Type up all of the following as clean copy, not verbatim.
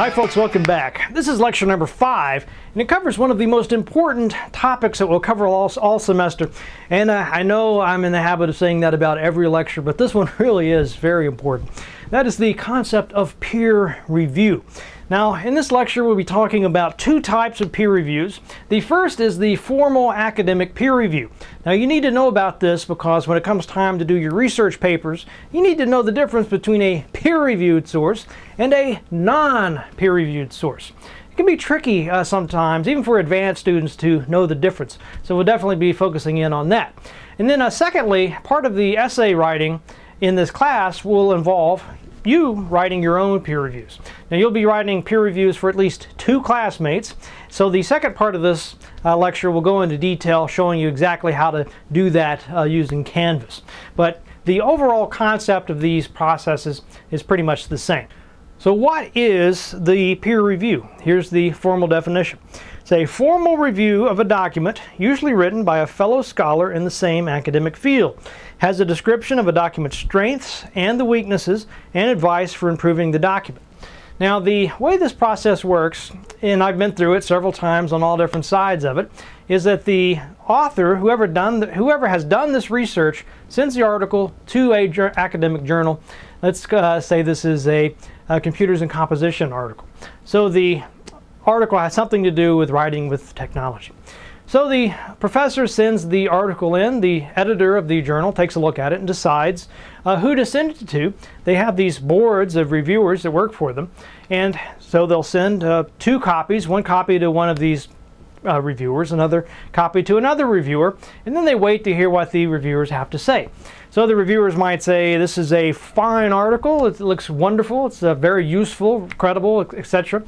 Hi folks, welcome back. This is lecture number 5, and it covers one of the most important topics that we'll cover all semester. And I know I'm in the habit of saying that about every lecture, but this one really is very important. That is the concept of peer review. Now, in this lecture, we'll be talking about two types of peer reviews. The first is the formal academic peer review. Now, you need to know about this because when it comes time to do your research papers, you need to know the difference between a peer-reviewed source and a non-peer-reviewed source. It can be tricky sometimes, even for advanced students, to know the difference. So we'll definitely be focusing in on that. And then secondly, part of the essay writing in this class will involve you writing your own peer reviews. Now, you'll be writing peer reviews for at least 2 classmates. So the second part of this lecture will go into detail showing you exactly how to do that using Canvas. But the overall concept of these processes is pretty much the same. So what is the peer review? Here's the formal definition. It's a formal review of a document, usually written by a fellow scholar in the same academic field. Has a description of a document's strengths and the weaknesses and advice for improving the document. Now, the way this process works, and I've been through it several times on all different sides of it, is that the author, whoever has done this research, sends the article to an academic journal. Let's say this is a computers and composition article. So the article has something to do with writing with technology. So the professor sends the article in, the editor of the journal takes a look at it and decides who to send it to. They have these boards of reviewers that work for them, and so they'll send 2 copies, one copy to one of these reviewers, another copy to another reviewer, and then they wait to hear what the reviewers have to say. So the reviewers might say, this is a fine article, it looks wonderful, it's very useful, credible, etc.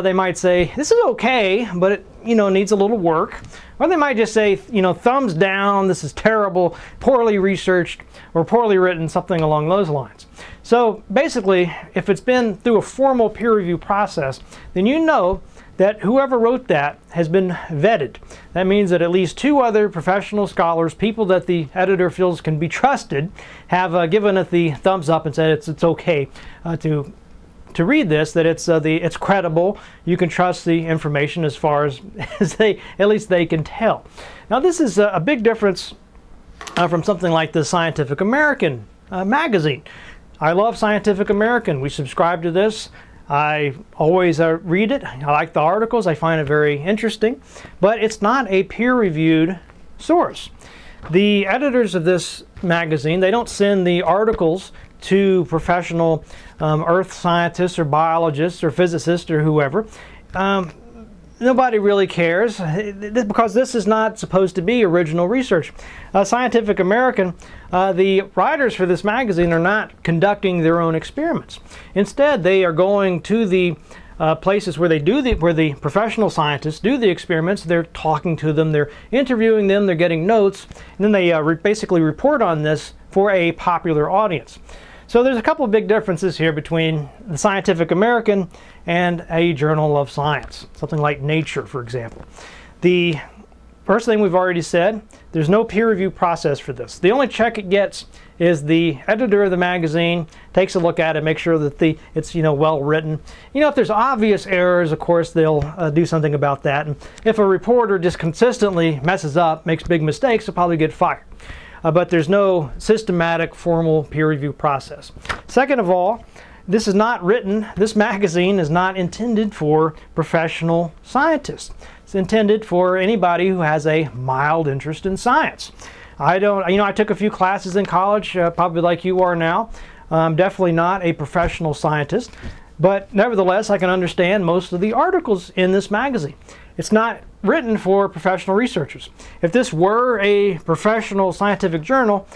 They might say, this is okay, but it needs a little work. Or they might just say, thumbs down, this is terrible, poorly researched, or poorly written, something along those lines. So basically, if it's been through a formal peer review process, then you know that whoever wrote that has been vetted. That means that at least 2 other professional scholars, people that the editor feels can be trusted, have given it the thumbs up and said it's okay to read this, that it's credible, you can trust the information as far as at least they can tell. Now, this is a big difference from something like the Scientific American magazine. I love Scientific American. We subscribe to this. I always read it. I like the articles. I find it very interesting. But it's not a peer-reviewed source. The editors of this magazine, they don't send the articles to professional earth scientists or biologists or physicists or whoever. Nobody really cares because this is not supposed to be original research. Scientific American, the writers for this magazine are not conducting their own experiments. Instead, they are going to the places where the professional scientists do the experiments. They're talking to them, they're interviewing them, they're getting notes, and then they basically report on this for a popular audience. So there's a couple of big differences here between the Scientific American and a journal of science, something like Nature, for example. The first thing we've already said, there's no peer review process for this. The only check it gets is the editor of the magazine takes a look at it, make sure that it's well written. If there's obvious errors, of course they'll do something about that. And if a reporter just consistently messes up, makes big mistakes, they'll probably get fired. But there's no systematic, formal peer review process. Second of all, this magazine is not intended for professional scientists. It's intended for anybody who has a mild interest in science. I took a few classes in college, probably like you are now. I'm definitely not a professional scientist, but nevertheless, I can understand most of the articles in this magazine. It's not written for professional researchers. If this were a professional scientific journal,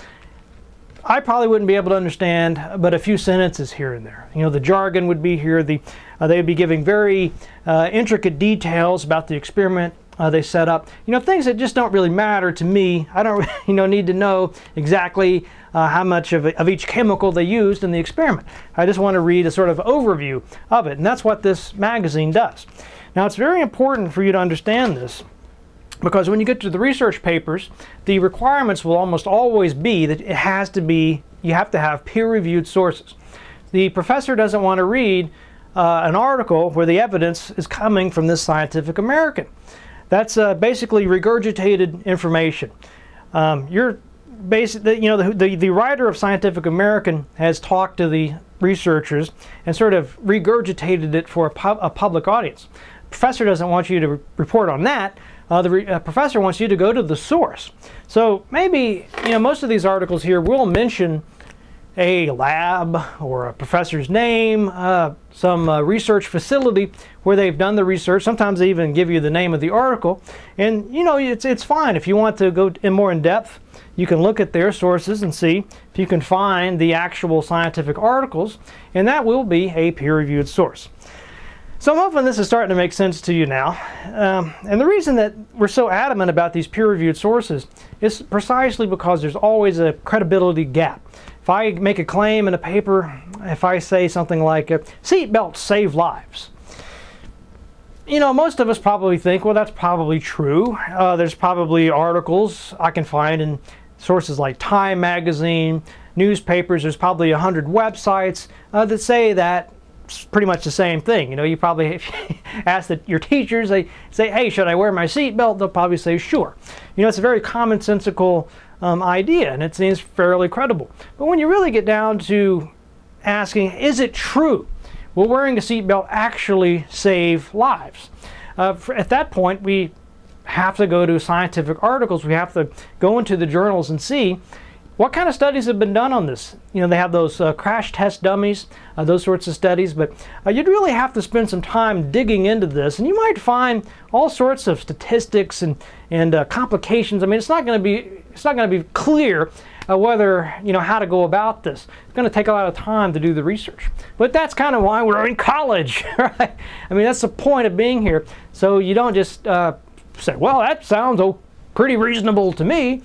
I probably wouldn't be able to understand but a few sentences here and there. The jargon would be here. They would be giving very intricate details about the experiment they set up. Things that just don't really matter to me. I don't need to know exactly how much of each chemical they used in the experiment. I just want to read a sort of overview of it, and that's what this magazine does. Now, it's very important for you to understand this because when you get to the research papers, the requirements will almost always be that you have to have peer-reviewed sources. The professor doesn't want to read an article where the evidence is coming from this Scientific American. That's basically regurgitated information. The writer of Scientific American has talked to the researchers and sort of regurgitated it for a public audience. The professor doesn't want you to report on that. The professor wants you to go to the source. So maybe, most of these articles here will mention a lab or a professor's name, some research facility where they've done the research. Sometimes they even give you the name of the article. And it's fine. If you want to go more in depth, you can look at their sources and see if you can find the actual scientific articles, and that will be a peer-reviewed source. So I'm hoping this is starting to make sense to you now. And the reason that we're so adamant about these peer-reviewed sources is precisely because there's always a credibility gap. If I make a claim in a paper, if I say something like, seatbelts save lives, most of us probably think, well, that's probably true. There's probably articles I can find in sources like Time magazine, newspapers. There's probably 100 websites that say that it's pretty much the same thing. You probably, if you ask your teachers, they say, hey, should I wear my seatbelt? They'll probably say, sure. It's a very commonsensical idea, and it seems fairly credible. But when you really get down to asking, is it true? Will wearing a seatbelt actually save lives? At that point, we have to go to scientific articles. We have to go into the journals and see what kind of studies have been done on this. They have those crash test dummies, those sorts of studies, but you'd really have to spend some time digging into this, and you might find all sorts of statistics and complications. I mean, it's not going to be clear whether, how to go about this. It's going to take a lot of time to do the research. But that's kind of why we're in college, right? I mean, that's the point of being here. So you don't just say, well, that sounds pretty reasonable to me.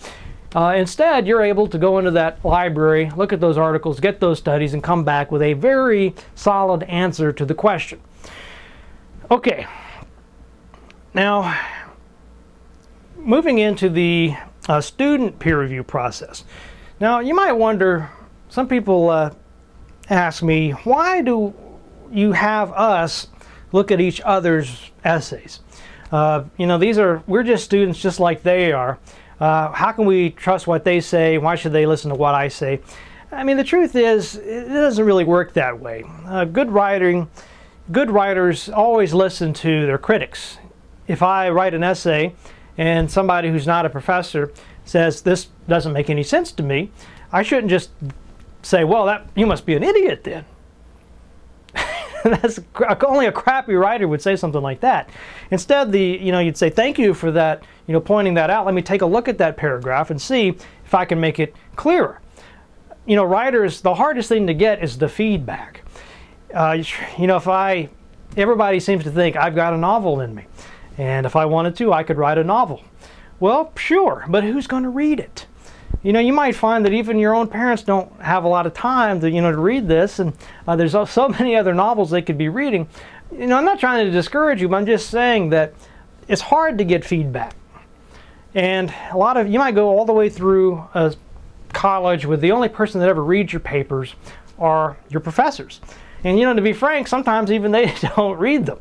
Instead, you're able to go into that library, look at those articles, get those studies, and come back with a very solid answer to the question. Okay. Now, moving into the student peer review process. Now, you might wonder, some people ask me, why do you have us look at each other's essays? We're just students just like they are. How can we trust what they say? Why should they listen to what I say? I mean, the truth is, it doesn't really work that way. Good writers always listen to their critics. If I write an essay and somebody who's not a professor says this doesn't make any sense to me, I shouldn't just say, well, you must be an idiot then. That's only a crappy writer would say something like that. Instead, you'd say, thank you for that, pointing that out. Let me take a look at that paragraph and see if I can make it clearer. Writers, the hardest thing to get is the feedback. Everybody seems to think I've got a novel in me, and if I wanted to, I could write a novel. Well, sure, but who's going to read it? You might find that even your own parents don't have a lot of time to, to read this, and there's so many other novels they could be reading. I'm not trying to discourage you, but I'm just saying that it's hard to get feedback. And you might go all the way through college with the only person that ever reads your papers are your professors. And to be frank, sometimes even they don't read them.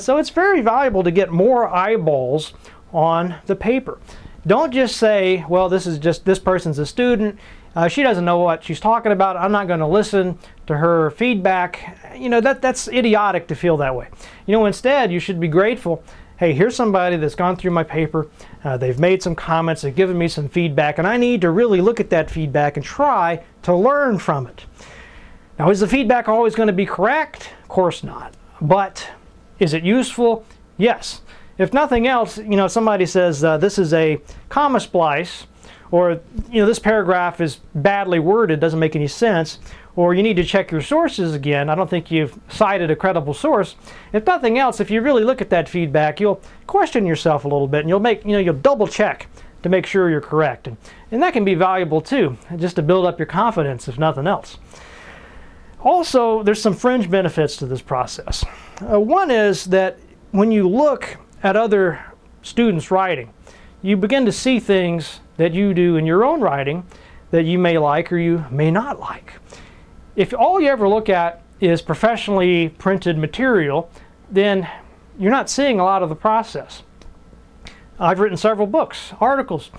So it's very valuable to get more eyeballs on the paper. Don't just say, well, this person's a student. She doesn't know what she's talking about. I'm not going to listen to her feedback. That's idiotic to feel that way. Instead, you should be grateful. Hey, here's somebody that's gone through my paper. They've made some comments. They've given me some feedback, and I need to really look at that feedback and try to learn from it. Now, is the feedback always going to be correct? Of course not. But is it useful? Yes. If nothing else, somebody says this is a comma splice, or this paragraph is badly worded, doesn't make any sense, or you need to check your sources again. I don't think you've cited a credible source. If nothing else, if you really look at that feedback, you'll question yourself a little bit, and you'll double check to make sure you're correct, and that can be valuable too, just to build up your confidence, if nothing else. Also, there's some fringe benefits to this process. One is that when you look at other students' writing, you begin to see things that you do in your own writing that you may like or you may not like. If all you ever look at is professionally printed material, then you're not seeing a lot of the process. I've written several books, articles.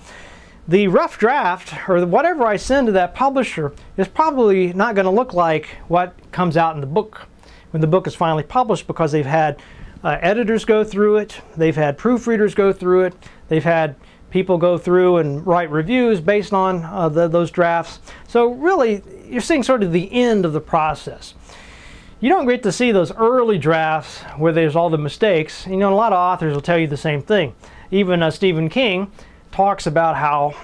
The rough draft, or whatever I send to that publisher, is probably not going to look like what comes out in the book when the book is finally published, because they've had editors go through it, they've had proofreaders go through it, they've had people go through and write reviews based on those drafts. So really, you're seeing sort of the end of the process. You don't get to see those early drafts where there's all the mistakes. You know, a lot of authors will tell you the same thing. Even Stephen King talks about how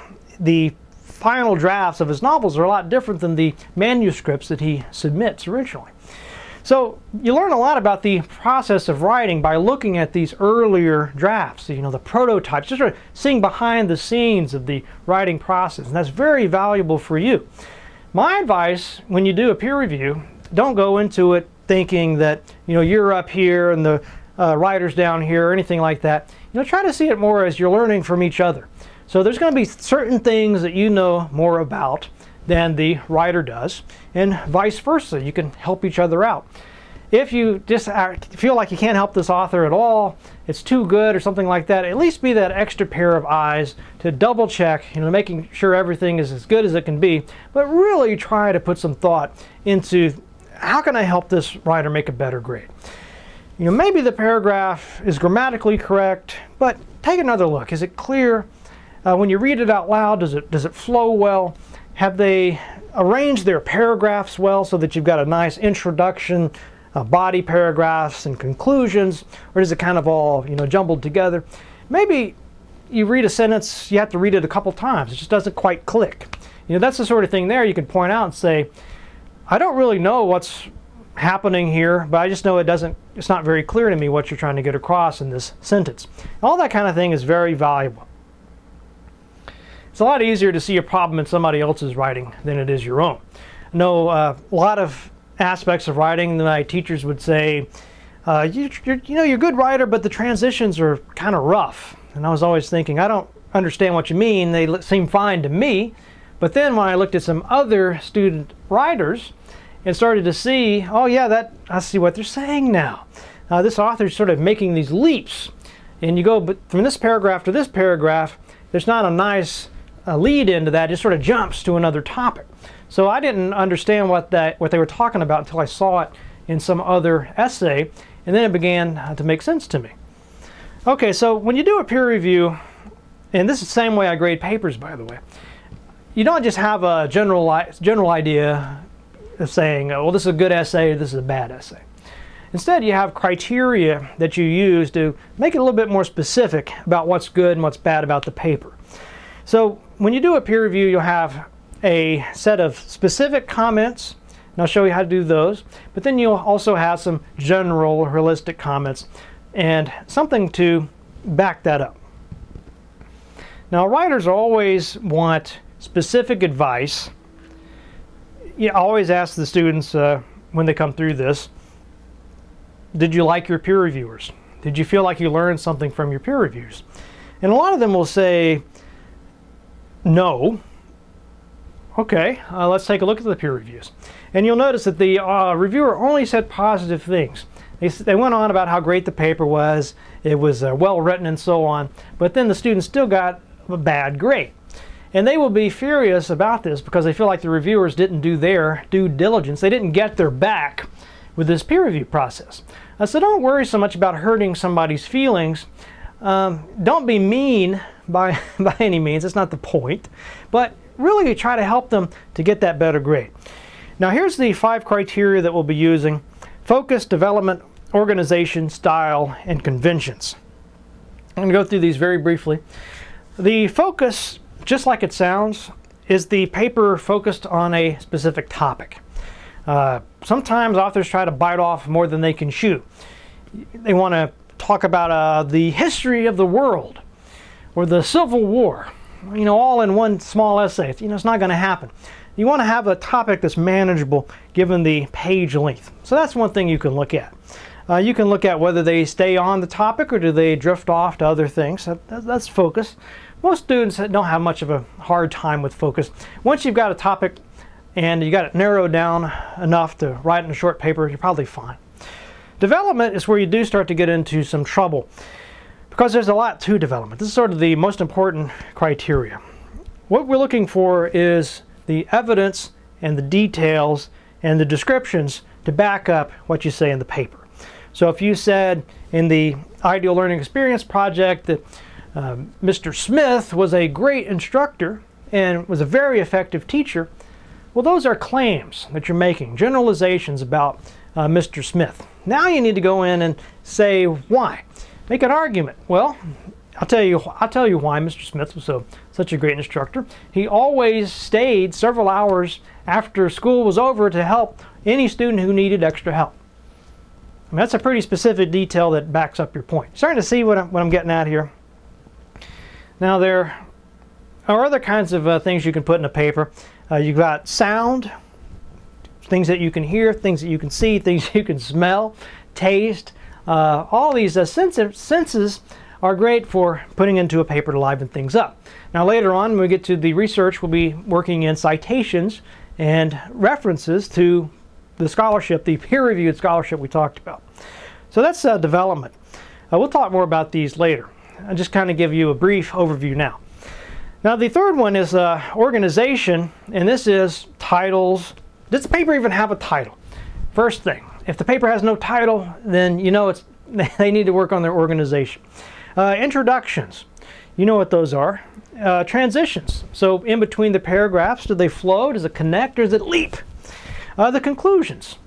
the final drafts of his novels are a lot different than the manuscripts that he submits originally. So you learn a lot about the process of writing by looking at these earlier drafts, you know, the prototypes, just sort of seeing behind the scenes of the writing process, and that's very valuable for you. My advice when you do a peer review, don't go into it thinking that, you know, you're up here and the writer's down here or anything like that. You know, try to see it more as you're learning from each other. So there's going to be certain things that you know more about than the writer does, and vice versa. You can help each other out. If you just feel like you can't help this author at all, it's too good or something like that, at least be that extra pair of eyes to double check, you know, making sure everything is as good as it can be, but really try to put some thought into how can I help this writer make a better grade. You know, maybe the paragraph is grammatically correct, but take another look. Is it clear? When you read it out loud, does it flow well? Have they arranged their paragraphs well so that you've got a nice introduction, body paragraphs and conclusions, or is it kind of all, you know, jumbled together? Maybe you read a sentence, you have to read it a couple times. It just doesn't quite click. You know, that's the sort of thing there you can point out and say, I don't really know what's happening here, but I just know it's not very clear to me what you're trying to get across in this sentence. All that kind of thing is very valuable. It's a lot easier to see a problem in somebody else's writing than it is your own. I know a lot of aspects of writing that my teachers would say, you're a good writer, but the transitions are kind of rough. And I was always thinking, I don't understand what you mean. They seem fine to me. But then when I looked at some other student writers and started to see, oh yeah, I see what they're saying now. This author's sort of making these leaps. And you go, but from this paragraph to this paragraph, there's not a nice lead into that, just sort of jumps to another topic. So I didn't understand what they were talking about until I saw it in some other essay, and then it began to make sense to me. Okay, so when you do a peer review, and this is the same way I grade papers, by the way, you don't just have a general idea of saying, well, this is a good essay, or this is a bad essay. Instead, you have criteria that you use to make it a little bit more specific about what's good and what's bad about the paper. So when you do a peer review, you'll have a set of specific comments, and I'll show you how to do those, but then you'll also have some general holistic comments and something to back that up. Now, writers always want specific advice. You always ask the students when they come through this, did you like your peer reviewers? Did you feel like you learned something from your peer reviewers? And a lot of them will say, no. Okay, let's take a look at the peer reviews. And you'll notice that the reviewer only said positive things. They went on about how great the paper was, it was well written and so on, but then the students still got a bad grade. And they will be furious about this because they feel like the reviewers didn't do their due diligence. They didn't get their back with this peer review process. So don't worry so much about hurting somebody's feelings. Don't be mean by any means, that's not the point, but really try to help them to get that better grade. Now here's the 5 criteria that we'll be using: focus, development, organization, style, and conventions. I'm going to go through these very briefly. The focus, just like it sounds, is the paper focused on a specific topic. Sometimes authors try to bite off more than they can chew. They want to talk about the history of the world or the Civil War, you know, all in one small essay. You know, it's not going to happen. You want to have a topic that's manageable given the page length. So that's one thing you can look at. You can look at whether they stay on the topic or do they drift off to other things. That's focus. Most students don't have much of a hard time with focus. Once you've got a topic and you got it narrowed down enough to write in a short paper, you're probably fine. Development is where you do start to get into some trouble, because there's a lot to development. This is sort of the most important criteria. What we're looking for is the evidence and the details and the descriptions to back up what you say in the paper. So if you said in the Ideal Learning Experience project that Mr. Smith was a great instructor and was a very effective teacher, well, those are claims that you're making, generalizations about Mr. Smith. Now you need to go in and say why. Make an argument. Well, I'll tell you why Mr. Smith was such a great instructor. He always stayed several hours after school was over to help any student who needed extra help. I mean, that's a pretty specific detail that backs up your point. Starting to see what I'm getting at here. Now there are other kinds of things you can put in a paper. You've got sound, things that you can hear, things that you can see, things you can smell, taste. All these senses are great for putting into a paper to liven things up. Now later on, when we get to the research, we'll be working in citations and references to the scholarship, the peer-reviewed scholarship we talked about. So that's development. We'll talk more about these later. I'll just kind of give you a brief overview now. Now the third one is organization, and this is titles. Does the paper even have a title? First thing, if the paper has no title, then you know they need to work on their organization. Introductions, you know what those are. Transitions, so in between the paragraphs, do they flow, does it connect, or does it leap? The conclusions.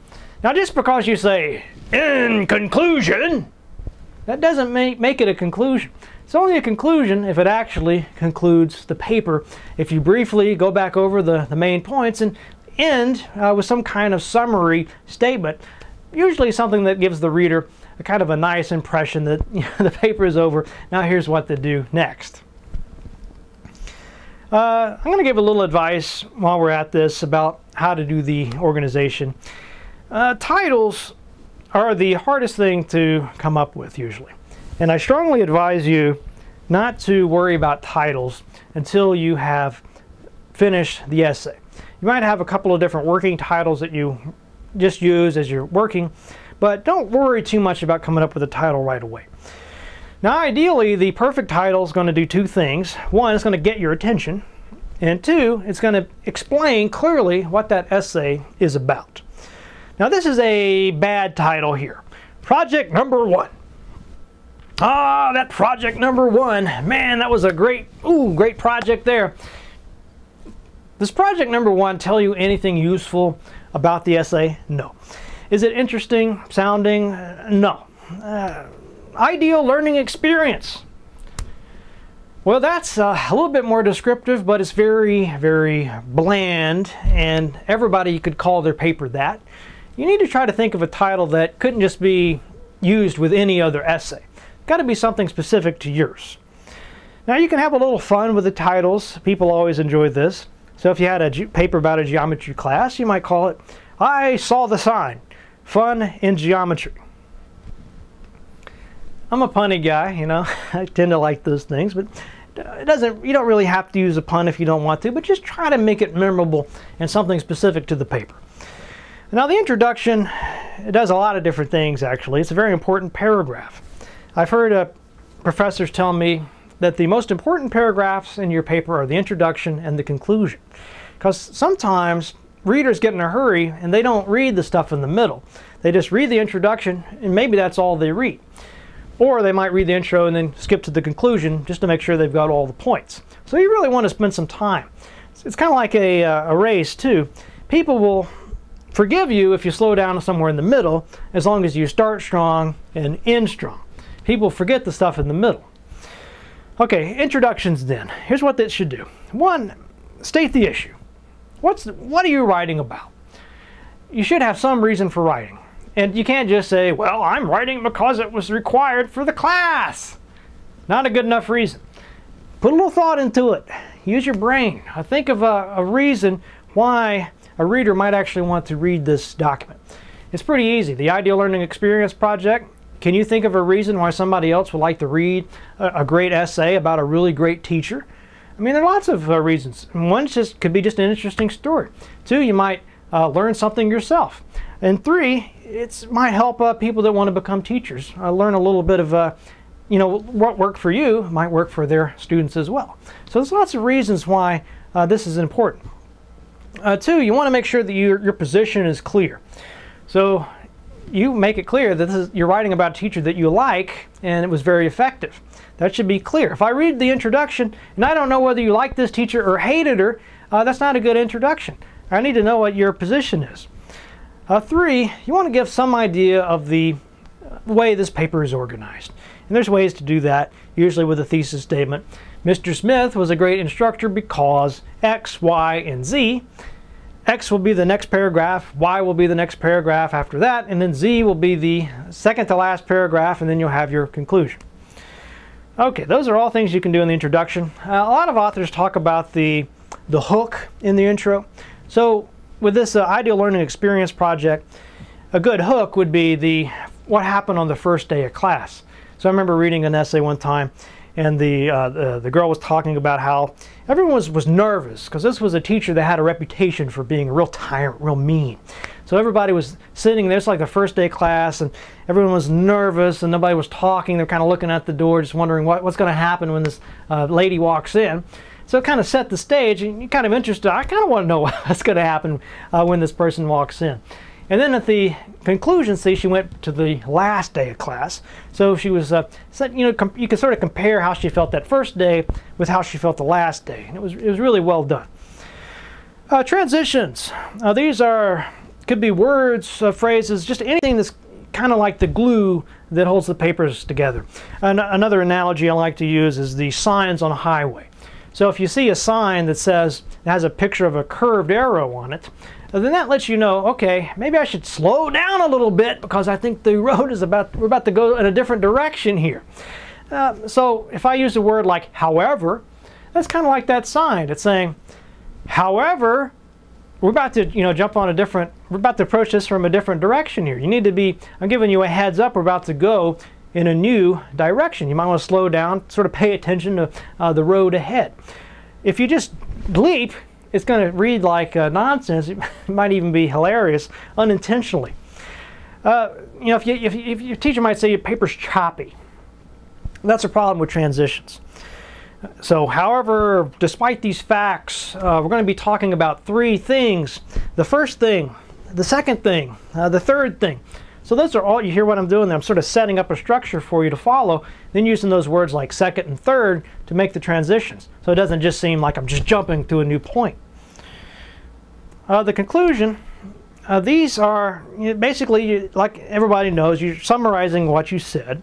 Now just because you say, in conclusion, that doesn't make it a conclusion. It's only a conclusion if it actually concludes the paper. If you briefly go back over the main points and end with some kind of summary statement, usually something that gives the reader a kind of a nice impression that the paper is over. Now here's what to do next. I'm going to give a little advice while we're at this about how to do the organization. Titles are the hardest thing to come up with usually. And I strongly advise you not to worry about titles until you have finished the essay. You might have a couple of different working titles that you just use as you're working, but don't worry too much about coming up with a title right away. Now ideally, the perfect title is going to do two things. One, it's going to get your attention, and two, it's going to explain clearly what that essay is about. Now this is a bad title here. Project number 1. Ah, that project number 1. Man, that was a great project there. Does project number 1 tell you anything useful about the essay? No. Is it interesting sounding? No. Ideal learning experience. Well, that's a little bit more descriptive, but it's very, very bland, and everybody could call their paper that. You need to try to think of a title that couldn't just be used with any other essay. It's got to be something specific to yours. Now you can have a little fun with the titles. People always enjoy this. So if you had a paper about a geometry class, you might call it, I Saw the Sign, Fun in Geometry. I'm a punny guy, you know. I tend to like those things, but you don't really have to use a pun if you don't want to, but just try to make it memorable and something specific to the paper. Now the introduction, it does a lot of different things actually. It's a very important paragraph. I've heard professors tell me that the most important paragraphs in your paper are the introduction and the conclusion. Because sometimes readers get in a hurry and they don't read the stuff in the middle. They just read the introduction and maybe that's all they read. Or they might read the intro and then skip to the conclusion just to make sure they've got all the points. So you really want to spend some time. It's kind of like a race too. People will forgive you if you slow down somewhere in the middle, as long as you start strong and end strong. People forget the stuff in the middle. Okay, introductions then. Here's what that should do. 1, state the issue. What are you writing about? You should have some reason for writing. And you can't just say, well, I'm writing because it was required for the class. Not a good enough reason. Put a little thought into it. Use your brain. Think of a reason why a reader might actually want to read this document. It's pretty easy. The Ideal Learning Experience project, can you think of a reason why somebody else would like to read a great essay about a really great teacher? I mean, there are lots of reasons. One could be just an interesting story. 2, you might learn something yourself. And 3, it might help people that want to become teachers learn a little bit of what worked for you might work for their students as well. So there's lots of reasons why this is important. 2, you want to make sure that your position is clear. So you make it clear that you're writing about a teacher that you like and it was very effective. That should be clear. If I read the introduction and I don't know whether you like this teacher or hated her, that's not a good introduction. I need to know what your position is. 3, you want to give some idea of the way this paper is organized. And there's ways to do that, usually with a thesis statement. Mr. Smith was a great instructor because X, Y, and Z. X will be the next paragraph, Y will be the next paragraph after that, and then Z will be the second to last paragraph, and then you'll have your conclusion. Okay, those are all things you can do in the introduction. A lot of authors talk about the hook in the intro. So with this Ideal Learning Experience project, a good hook would be what happened on the first day of class. So I remember reading an essay one time, and the girl was talking about how everyone was nervous because this was a teacher that had a reputation for being a real tyrant, real mean. So everybody was sitting there, it's like the first day of class, and everyone was nervous and nobody was talking. They're kind of looking at the door just wondering what's going to happen when this lady walks in. So it kind of set the stage, and you're kind of interested. I kind of want to know what's going to happen when this person walks in. And then at the conclusion, see, she went to the last day of class. So she was, you could sort of compare how she felt that first day with how she felt the last day. And it was really well done. Transitions. These could be words, phrases, just anything that's kind of like the glue that holds the papers together. Another analogy I like to use is the signs on a highway. So if you see a sign that has a picture of a curved arrow on it, then that lets you know, okay, maybe I should slow down a little bit because I think the road is we're about to go in a different direction here. So if I use a word like however, that's kind of like that sign. It's saying, however, we're about to we're about to approach this from a different direction here. You need to be, I'm giving you a heads up, we're about to go in a new direction. You might want to slow down, sort of pay attention to the road ahead. If you just leap, it's going to read like nonsense. It might even be hilarious unintentionally. If your teacher might say your paper's choppy, that's a problem with transitions. So, however, despite these facts, we're going to be talking about 3 things. The first thing, the second thing, the third thing. So those are all, you hear what I'm doing there. I'm sort of setting up a structure for you to follow, then using those words like second and third to make the transitions. So it doesn't just seem like I'm just jumping to a new point. The conclusion, these are basically, like everybody knows, you're summarizing what you said.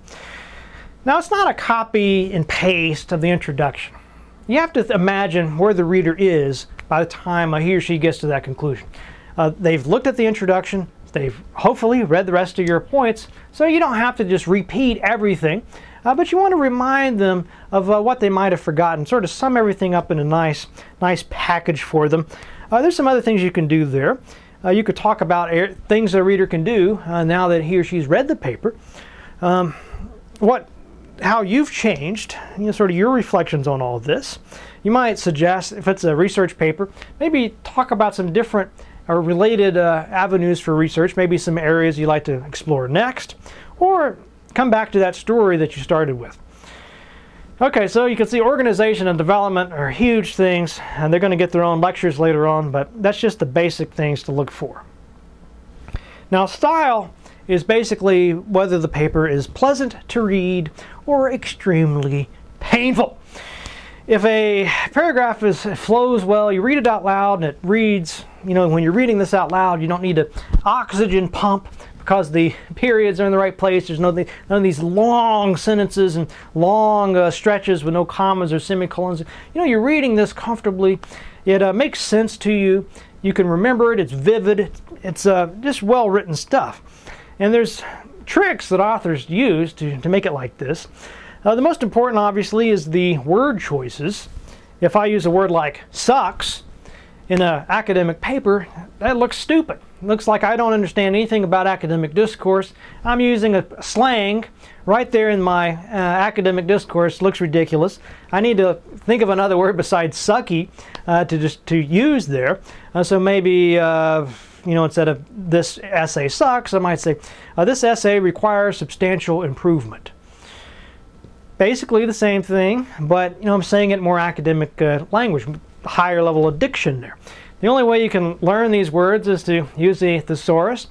Now it's not a copy and paste of the introduction. You have to imagine where the reader is by the time he or she gets to that conclusion. They've looked at the introduction, they've hopefully read the rest of your points, so you don't have to just repeat everything, but you want to remind them of what they might have forgotten, sort of sum everything up in a nice package for them. There's some other things you can do there. You could talk about things a reader can do now that he or she's read the paper. How you've changed, sort of your reflections on all of this. You might suggest, if it's a research paper, maybe talk about some different or related avenues for research, maybe some areas you'd like to explore next, or come back to that story that you started with. Okay, so you can see organization and development are huge things, and they're going to get their own lectures later on, but that's just the basic things to look for. Now, style is basically whether the paper is pleasant to read or extremely painful. If a paragraph flows well, you read it out loud and it reads, when you're reading this out loud, you don't need to oxygen pump because the periods are in the right place. There's none of these long sentences and long stretches with no commas or semicolons. You're reading this comfortably. It makes sense to you. You can remember it. It's vivid. It's just well-written stuff. And there's tricks that authors use to make it like this. The most important, obviously, is the word choices. If I use a word like sucks in an academic paper, that looks stupid. looks like I don't understand anything about academic discourse. I'm using a slang right there in my academic discourse. Looks ridiculous. I need to think of another word besides sucky to use there. So maybe instead of this essay sucks, I might say this essay requires substantial improvement. Basically the same thing, but I'm saying it more academic language, higher level of diction there. The only way you can learn these words is to use the thesaurus,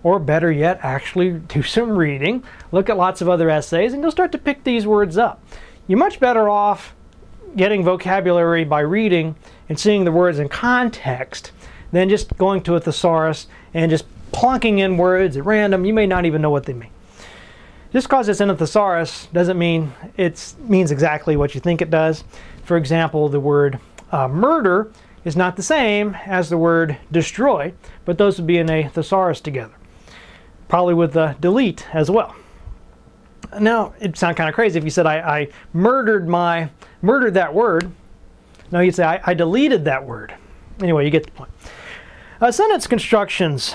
or better yet, actually do some reading, look at lots of other essays, and you'll start to pick these words up. You're much better off getting vocabulary by reading and seeing the words in context than just going to a thesaurus and just plunking in words at random. You may not even know what they mean. Just because it's in a thesaurus doesn't mean it means exactly what you think it does. For example, the word murder is not the same as the word destroy, but those would be in a thesaurus together. Probably with delete as well. Now, it'd sound kind of crazy if you said I murdered that word. No, you'd say I deleted that word. Anyway, you get the point. Sentence constructions.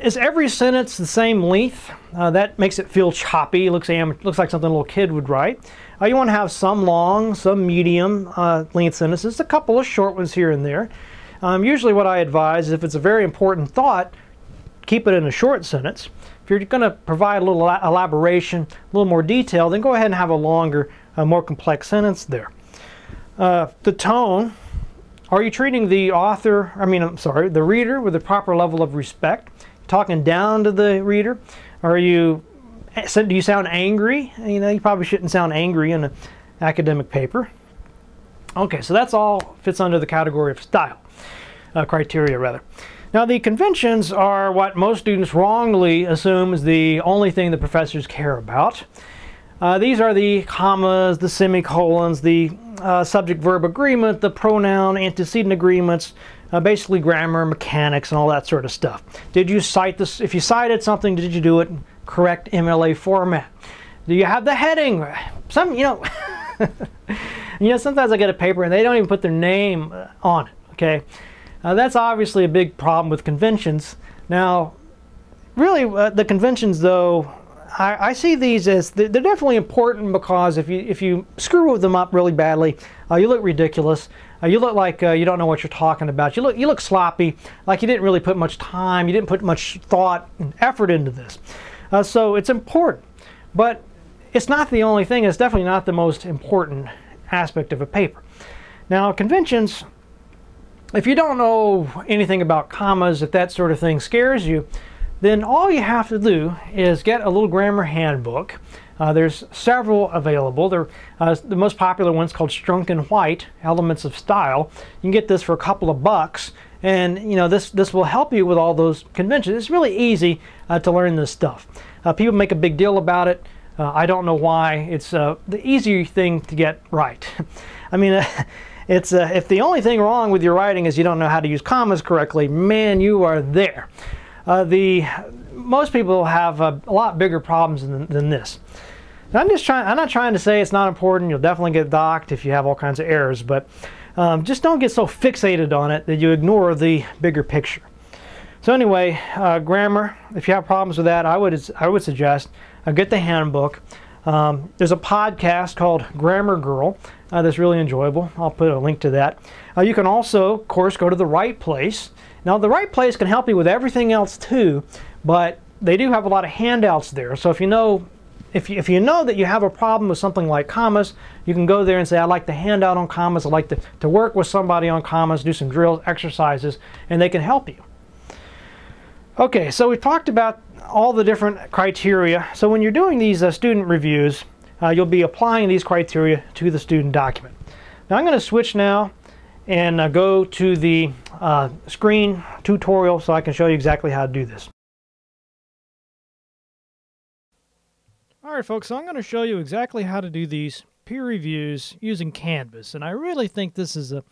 Is every sentence the same length? That makes it feel choppy. Looks like something a little kid would write. You want to have some long, some medium length sentences, a couple of short ones here and there. Usually what I advise is if it's a very important thought, keep it in a short sentence. If you're going to provide a little elaboration, a little more detail, then go ahead and have a longer, more complex sentence there. The tone. Are you treating the the reader with the proper level of respect? Talking down to the reader? Do you sound angry? You probably shouldn't sound angry in an academic paper. Okay, so that's all fits under the category of style, criteria rather. Now the conventions are what most students wrongly assume is the only thing the professors care about. These are the commas, the semicolons, the subject-verb agreement, the pronoun antecedent agreements, basically grammar, mechanics, and all that sort of stuff. Did you cite this? If you cited something, did you do it in correct MLA format? Do you have the heading? Sometimes I get a paper and they don't even put their name on it. Okay, that's obviously a big problem with conventions. Now, really, the conventions though. I see these as they're definitely important because if you screw them up really badly, you look ridiculous. You look like you don't know what you're talking about. You look sloppy, like you didn't really put much time. You didn't put much thought and effort into this. So it's important, but it's not the only thing. It's definitely not the most important aspect of a paper. Now, conventions. If you don't know anything about commas, if that sort of thing scares you, then all you have to do is get a little grammar handbook. There's several available. The most popular one's called Strunk and White, Elements of Style. You can get this for a couple of bucks, and this will help you with all those conventions. It's really easy to learn this stuff. People make a big deal about it. I don't know why. It's the easier thing to get right. I mean, if the only thing wrong with your writing is you don't know how to use commas correctly, man, you are there. Most people have a lot bigger problems than this. Now, I'm not trying to say it's not important. You'll definitely get docked if you have all kinds of errors, but just don't get so fixated on it that you ignore the bigger picture. So anyway, grammar. If you have problems with that, I would suggest get the handbook. There's a podcast called Grammar Girl that's really enjoyable. I'll put a link to that. You can also, of course, go to The Right Place. Now, The Right Place can help you with everything else too, but they do have a lot of handouts there. So if you know that you have a problem with something like commas, you can go there and say, I'd like the handout on commas. I'd like to work with somebody on commas, do some drills, exercises, and they can help you. Okay, so we've talked about all the different criteria. So when you're doing these student reviews, you'll be applying these criteria to the student document. Now I'm going to switch now and go to the screen tutorial so I can show you exactly how to do this. Alright folks, so I'm going to show you exactly how to do these peer reviews using Canvas, and I really think this is a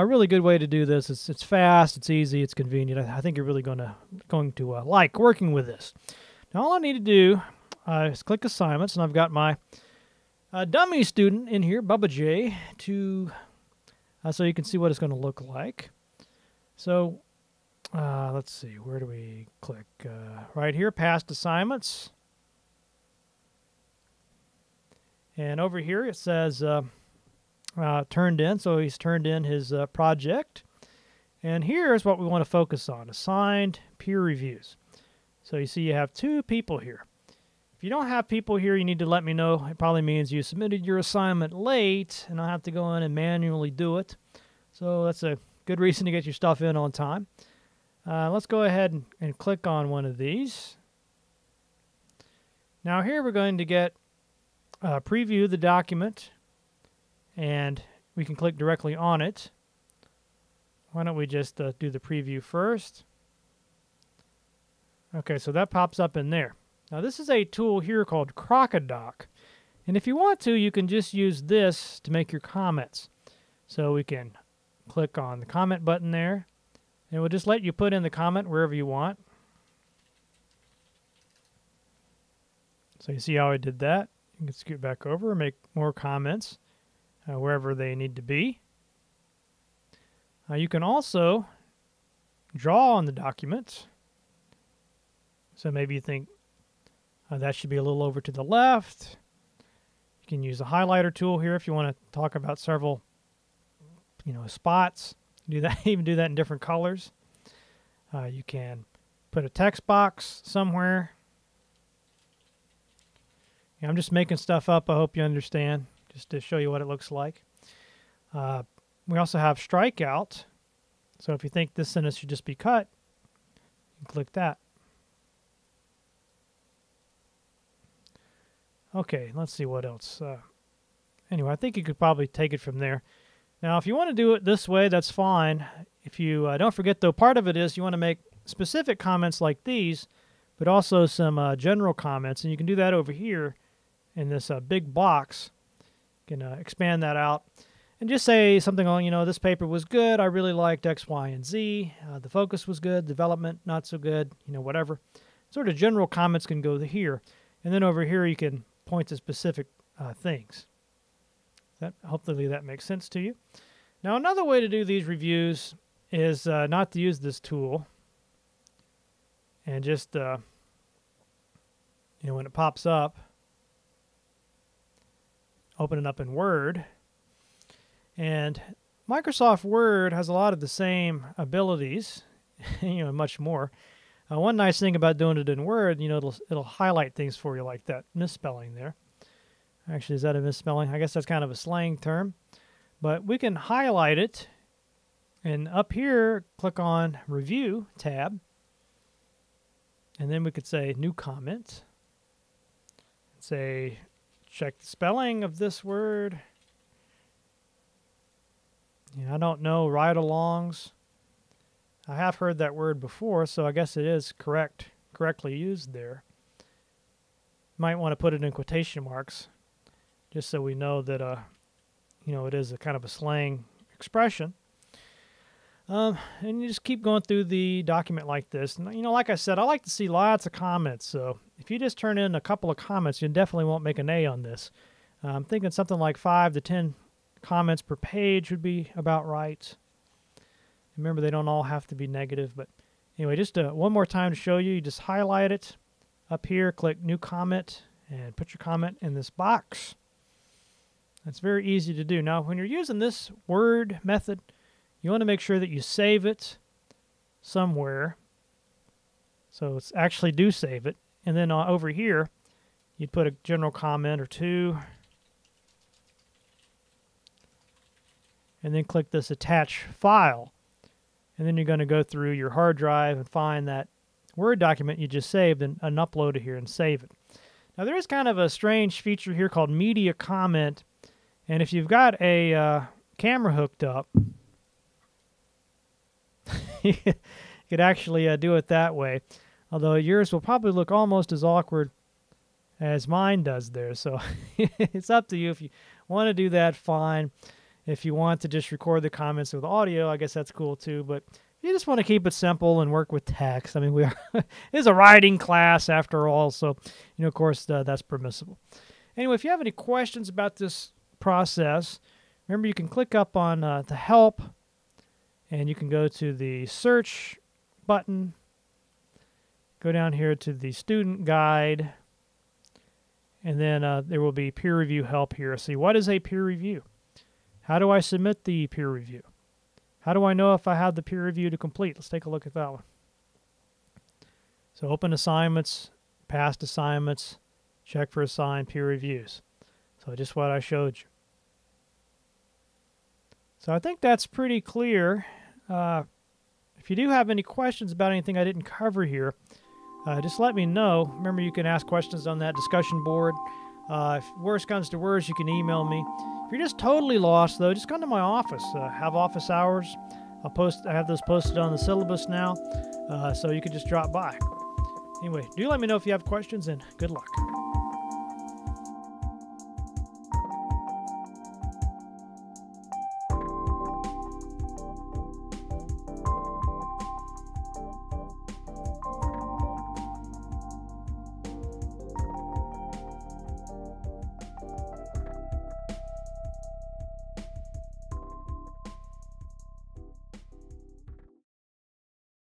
really good way to do this. It's fast, it's easy, it's convenient. I think you're really going to like working with this. Now all I need to do is click Assignments, and I've got my dummy student in here, Bubba J, so you can see what it's going to look like. So let's see, where do we click? Right here, past assignments. And over here it says turned in, so he's turned in his project. And here's what we want to focus on, assigned peer reviews. So you see you have 2 people here. If you don't have people here, you need to let me know. It probably means you submitted your assignment late, and I'll have to go in and manually do it. So that's a good reason to get your stuff in on time. Let's go ahead and click on one of these. Now here we're going to get preview the document, and we can click directly on it. Why don't we just do the preview first? Okay, so that pops up in there. Now this is a tool here called Crocodoc, and if you want to, you can just use this to make your comments. So we can click on the comment button there, and we'll just let you put in the comment wherever you want. So you see how I did that? You can scoot back over and make more comments wherever they need to be. You can also draw on the document. So maybe you think that should be a little over to the left. You can use the highlighter tool here if you want to talk about several, spots. Do that, even do that in different colors. You can put a text box somewhere. I'm just making stuff up. I hope you understand, just to show you what it looks like. We also have strikeout. So if you think this sentence should just be cut, you can click that. Okay, let's see what else. Anyway, I think you could probably take it from there. Now, if you want to do it this way, that's fine. If you don't forget, though, part of it is you want to make specific comments like these, but also some general comments, and you can do that over here in this big box. You can expand that out and just say something along, this paper was good. I really liked X, Y, and Z. The focus was good. Development, not so good. Whatever. Sort of general comments can go here. And then over here, you can point to specific things. Hopefully that makes sense to you. Now, another way to do these reviews is not to use this tool. And just, when it pops up, open it up in Word. And Microsoft Word has a lot of the same abilities, much more. One nice thing about doing it in Word, it'll highlight things for you like that misspelling there. Actually, is that a misspelling? I guess that's kind of a slang term. But we can highlight it, and up here, click on Review tab. And then we could say New Comment. Say, check the spelling of this word. I don't know, ride-alongs. I have heard that word before, so I guess it is correctly used there. Might want to put it in quotation marks, just so we know that it is a kind of a slang expression. And you just keep going through the document like this. And, like I said, I like to see lots of comments. So if you just turn in a couple of comments, you definitely won't make an A on this. I'm thinking something like 5 to 10 comments per page would be about right. Remember, they don't all have to be negative. But anyway, just one more time to show you. You just highlight it. Up here, click New Comment, and put your comment in this box. That's very easy to do. Now, when you're using this Word method, you want to make sure that you save it somewhere. So it's actually do save it. And then over here, you'd put a general comment or two. And then click this Attach File. And then you're going to go through your hard drive and find that Word document you just saved and upload it here and save it. Now, there is kind of a strange feature here called Media Comment. And if you've got a camera hooked up, you could actually do it that way. Although yours will probably look almost as awkward as mine does there. So it's up to you. If you want to do that, fine. If you want to just record the comments with audio, I guess that's cool too. But if you just want to keep it simple and work with text, I mean, it is a writing class after all. So, of course, that's permissible. Anyway, if you have any questions about this process, remember you can click up on the Help, and you can go to the Search button, go down here to the student guide, and then there will be peer review help here. See, what is a peer review? How do I submit the peer review? How do I know if I have the peer review to complete? Let's take a look at that one. So open assignments, past assignments, check for assigned peer reviews. So just what I showed you. So I think that's pretty clear. If you do have any questions about anything I didn't cover here, just let me know. Remember, you can ask questions on that discussion board. If worse comes to worse, you can email me. If you're just totally lost, though, just come to my office. Have office hours. I have those posted on the syllabus now, so you can just drop by. Anyway, do let me know if you have questions, and good luck.